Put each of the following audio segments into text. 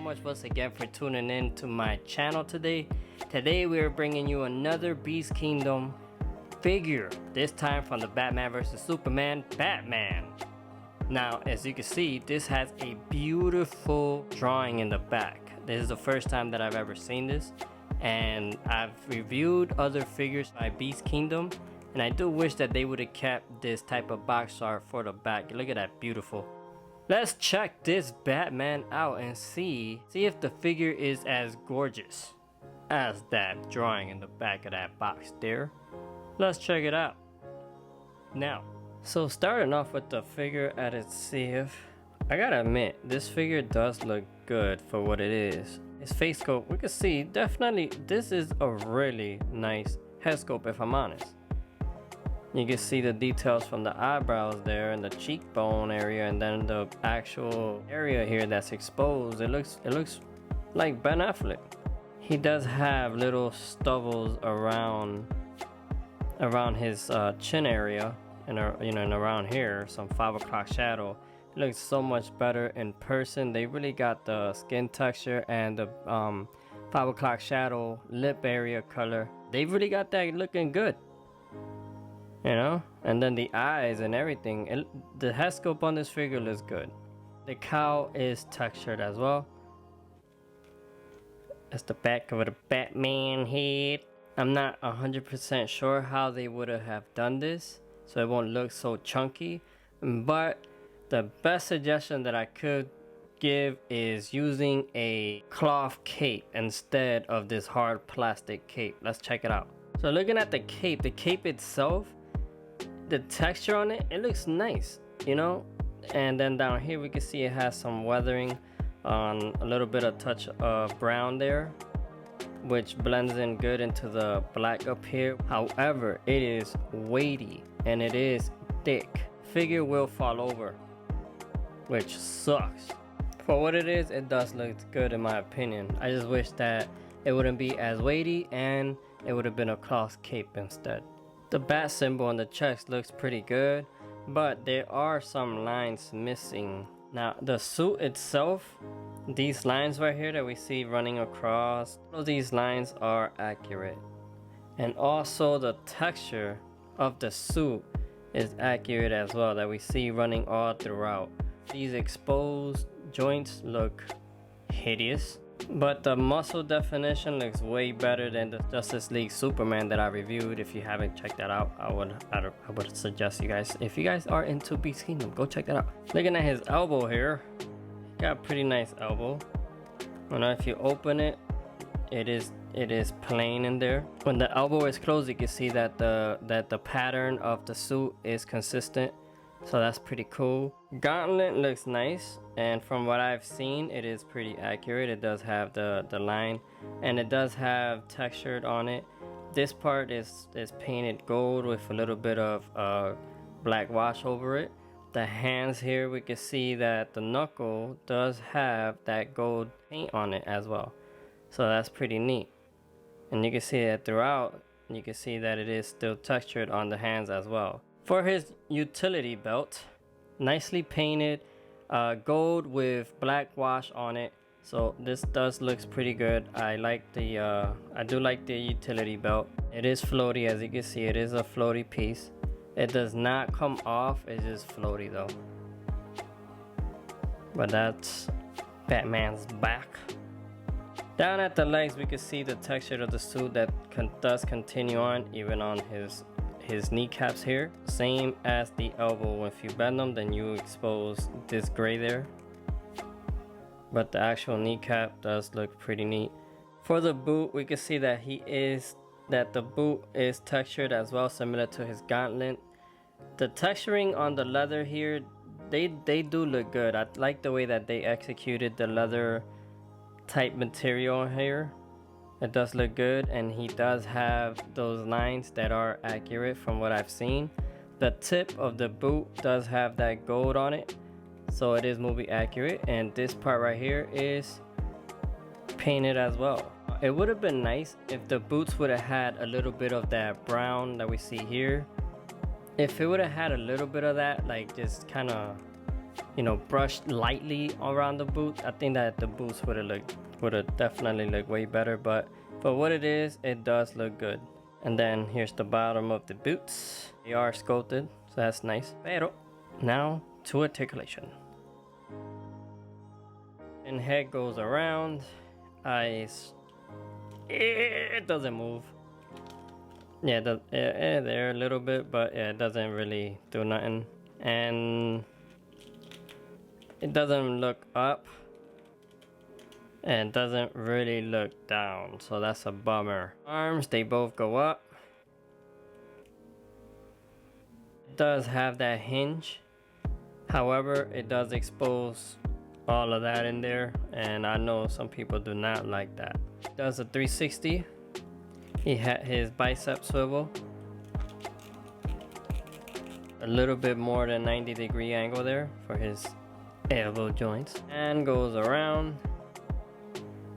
much once again for tuning in to my channel today. Today we are bringing you another Beast Kingdom figure, this time from the Batman vs Superman Batman. Now, as you can see, this has a beautiful drawing in the back. This is the first time that I've ever seen this, and I've reviewed other figures by Beast Kingdom, and I do wish that they would have kept this type of box art for the back. Look at that, beautiful. Let's check this Batman out and see if the figure is as gorgeous as that drawing in the back of that box there. Let's check it out. Now, so starting off with the figure at its CF, I gotta admit, this figure does look good for what it is. His face sculpt, we can see definitely this is a really nice head sculpt, if I'm honest. You can see the details from the eyebrows there and the cheekbone area, and then the actual area here that's exposed. It looks like Ben Affleck. He does have little stubbles around his chin area and and around here, some 5 o'clock shadow. It looks so much better in person. They really got the skin texture and the 5 o'clock shadow lip area color. They really got that looking good. You know, and then the eyes and everything, the head sculpt on this figure looks good. The cowl is textured as well. That's the back of the Batman head. I'm not 100% sure how they would have done this, so it won't look so chunky. But the best suggestion that I could give is using a cloth cape instead of this hard plastic cape. Let's check it out. So looking at the cape itself, the texture on it, it looks nice, you know. And then down here we can see it has some weathering on a little bit of touch of brown there, which blends in good into the black up here. However, it is weighty and it is thick. Figure will fall over, which sucks. For what it is, it does look good in my opinion. I just wish that it wouldn't be as weighty and it would have been a cloth cape instead. The bat symbol on the chest looks pretty good, but there are some lines missing. Now, the suit itself, these lines right here that we see running across, all of these lines are accurate. And also the texture of the suit is accurate as well, that we see running all throughout. These exposed joints look hideous, but the muscle definition looks way better than the Justice League Superman that I reviewed. If you haven't checked that out, I would suggest you guys, if you guys are into Beast Kingdom, go check that out. Looking at his elbow here, got a pretty nice elbow. And if you open it, it is plain in there. When the elbow is closed, you can see that the pattern of the suit is consistent. So that's pretty cool. Gauntlet looks nice, and from what I've seen, it is pretty accurate. It does have the line, and it does have textured on it. This part is painted gold with a little bit of black wash over it. The hands here, we can see that the knuckle does have that gold paint on it as well. So that's pretty neat. And you can see that throughout, you can see that it is still textured on the hands as well. For his utility belt, nicely painted, gold with black wash on it. So this does looks pretty good. I do like the utility belt. It is floaty, as you can see. It is a floaty piece. It does not come off. It's just floaty though. But that's Batman's back. Down at the legs, we can see the texture of the suit that does continue on even on his kneecaps here. Same as the elbow. If you bend them, then you expose this gray there. But the actual kneecap does look pretty neat. For the boot, we can see that the boot is textured as well, similar to his gauntlet. The texturing on the leather here, they do look good. I like the way that they executed the leather type material here. It does look good, and he does have those lines that are accurate from what I've seen. The tip of the boot does have that gold on it, so it is movie accurate, and this part right here is painted as well. It would have been nice if the boots would have had a little bit of that brown that we see here. If it would have had a little bit of that, like just kind of you know, brushed lightly around the boot, I think that the boots would have definitely looked way better, but for what it is, it does look good. And then here's the bottom of the boots. They are sculpted, so that's nice. Pero now to articulation. And head goes around, eyes, it doesn't move. Yeah, there a little bit, but yeah, it doesn't really do nothing. And it doesn't look up, and doesn't really look down, so that's a bummer. Arms, they both go up. It does have that hinge, however, it does expose all of that in there, and I know some people do not like that. It does a 360. He had his bicep swivel, a little bit more than 90-degree angle there for his elbow joints, and goes around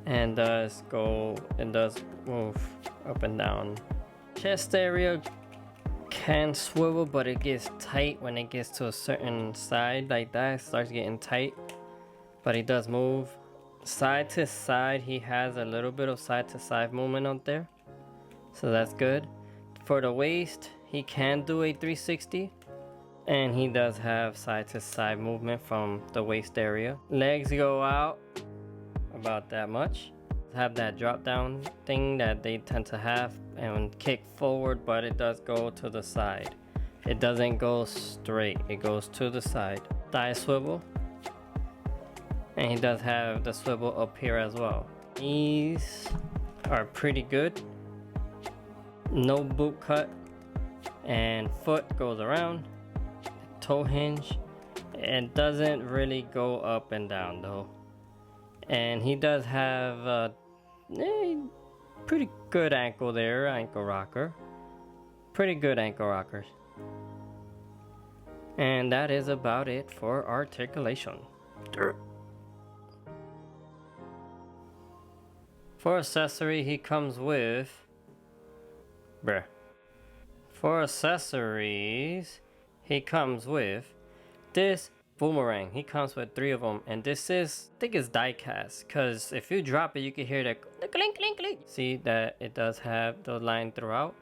and does move up and down. Chest area can swivel, but it gets tight when it gets to a certain side like that. It starts getting tight, but he does move side to side. He has a little bit of side to side movement out there, so that's good. For the waist, he can do a 360, and he does have side to side movement from the waist area. Legs go out about that much. Have that drop down thing that they tend to have and kick forward, but it does go to the side. It doesn't go straight, it goes to the side. Thigh swivel, and he does have the swivel up here as well. Knees are pretty good, no boot cut, and foot goes around. Toe hinge, it doesn't really go up and down though. And he does have a pretty good ankle there, ankle rocker. Pretty good ankle rockers. And that is about it for articulation. For accessory, he comes with... For accessories, he comes with this boomerang. He comes with 3 of them, and this is, I think it's die cast, because if you drop it you can hear the clink clink clink. See that it does have the line throughout,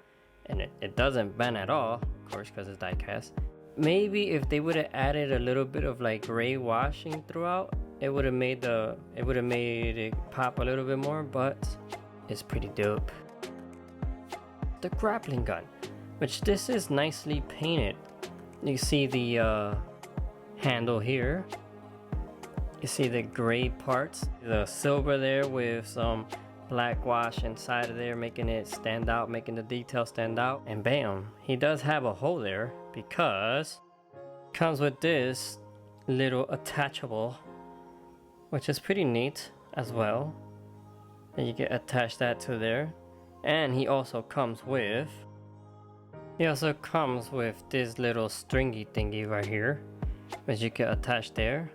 and it doesn't bend at all, of course, because it's die cast. Maybe if they would have added a little bit of like gray washing throughout, it would have made it pop a little bit more, but it's pretty dope. The grappling gun, which this is nicely painted. You see the handle here, you see the gray parts, the silver there with some black wash inside of there, making it stand out, making the detail stand out. And bam, he does have a hole there because it comes with this little attachable, which is pretty neat as well, and you can attach that to there. And he also comes with this little stringy thingy right here, which you can attach there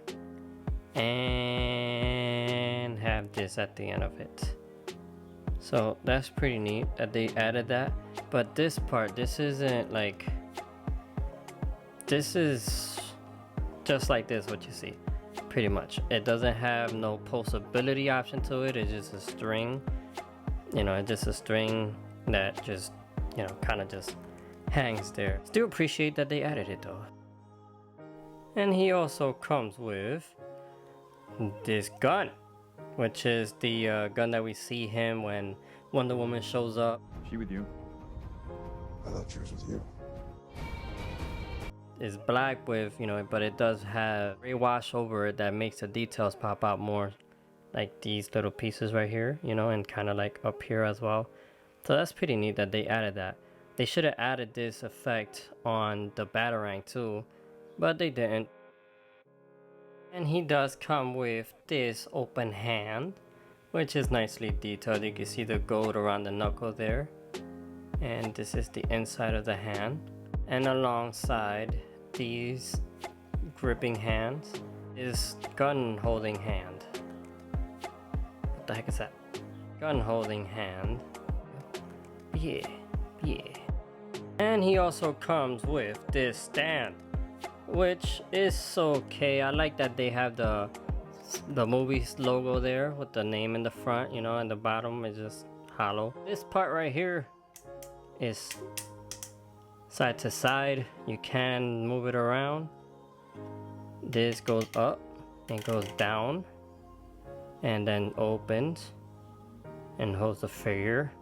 and have this at the end of it. So that's pretty neat that they added that. But this part, this isn't like, this is just like this, what you see pretty much. It doesn't have no pulsability option to it. It's just a string, you know, it's just a string that just, you know, kind of just hangs there. Still appreciate that they added it though. And he also comes with this gun, which is the gun that we see him when Wonder Woman shows up. She with you? I thought she was with you. It's black with, you know, but it does have gray wash over it that makes the details pop out more, like these little pieces right here, you know, and kind of like up here as well. So that's pretty neat that they added that. They should have added this effect on the Batarang too, but they didn't. And he does come with this open hand, which is nicely detailed. You can see the gold around the knuckle there, and this is the inside of the hand. And alongside these gripping hands is gun holding hand. What the heck is that? Gun holding hand. Yeah. And he also comes with this stand, which is okay. I like that they have the movie's logo there with the name in the front, you know, and the bottom is just hollow. This part right here is side to side. You can move it around. This goes up and goes down and then opens and holds the figure.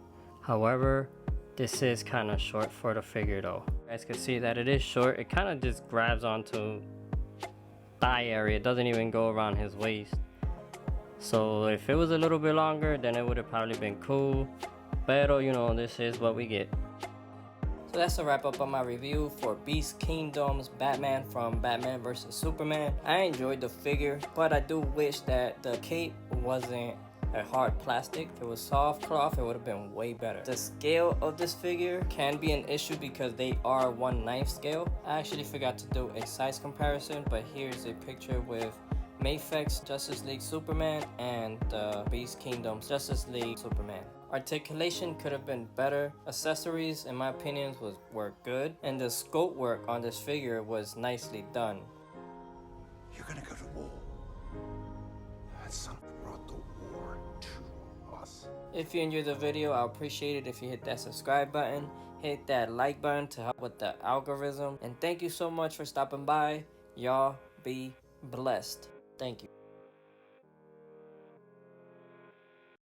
However, this is kind of short for the figure though. You guys can see that it is short. It kind of just grabs onto thigh area. It doesn't even go around his waist. So if it was a little bit longer, then it would have probably been cool. But you know, this is what we get. So that's a wrap up on my review for Beast Kingdom's Batman from Batman vs Superman. I enjoyed the figure, but I do wish that the cape wasn't a hard plastic. If it was soft cloth, it would have been way better. The scale of this figure can be an issue because they are 1/9 scale. I actually forgot to do a size comparison, but here's a picture with Mayfex's Justice League Superman and Beast Kingdom's Justice League Superman. Articulation could have been better. Accessories, in my opinion, were good, and the scope work on this figure was nicely done. You're gonna go to war. That's something brought the war to us. If you enjoyed the video, I'll appreciate it if you hit that subscribe button, hit that like button to help with the algorithm, and thank you so much for stopping by. Y'all be blessed. Thank you.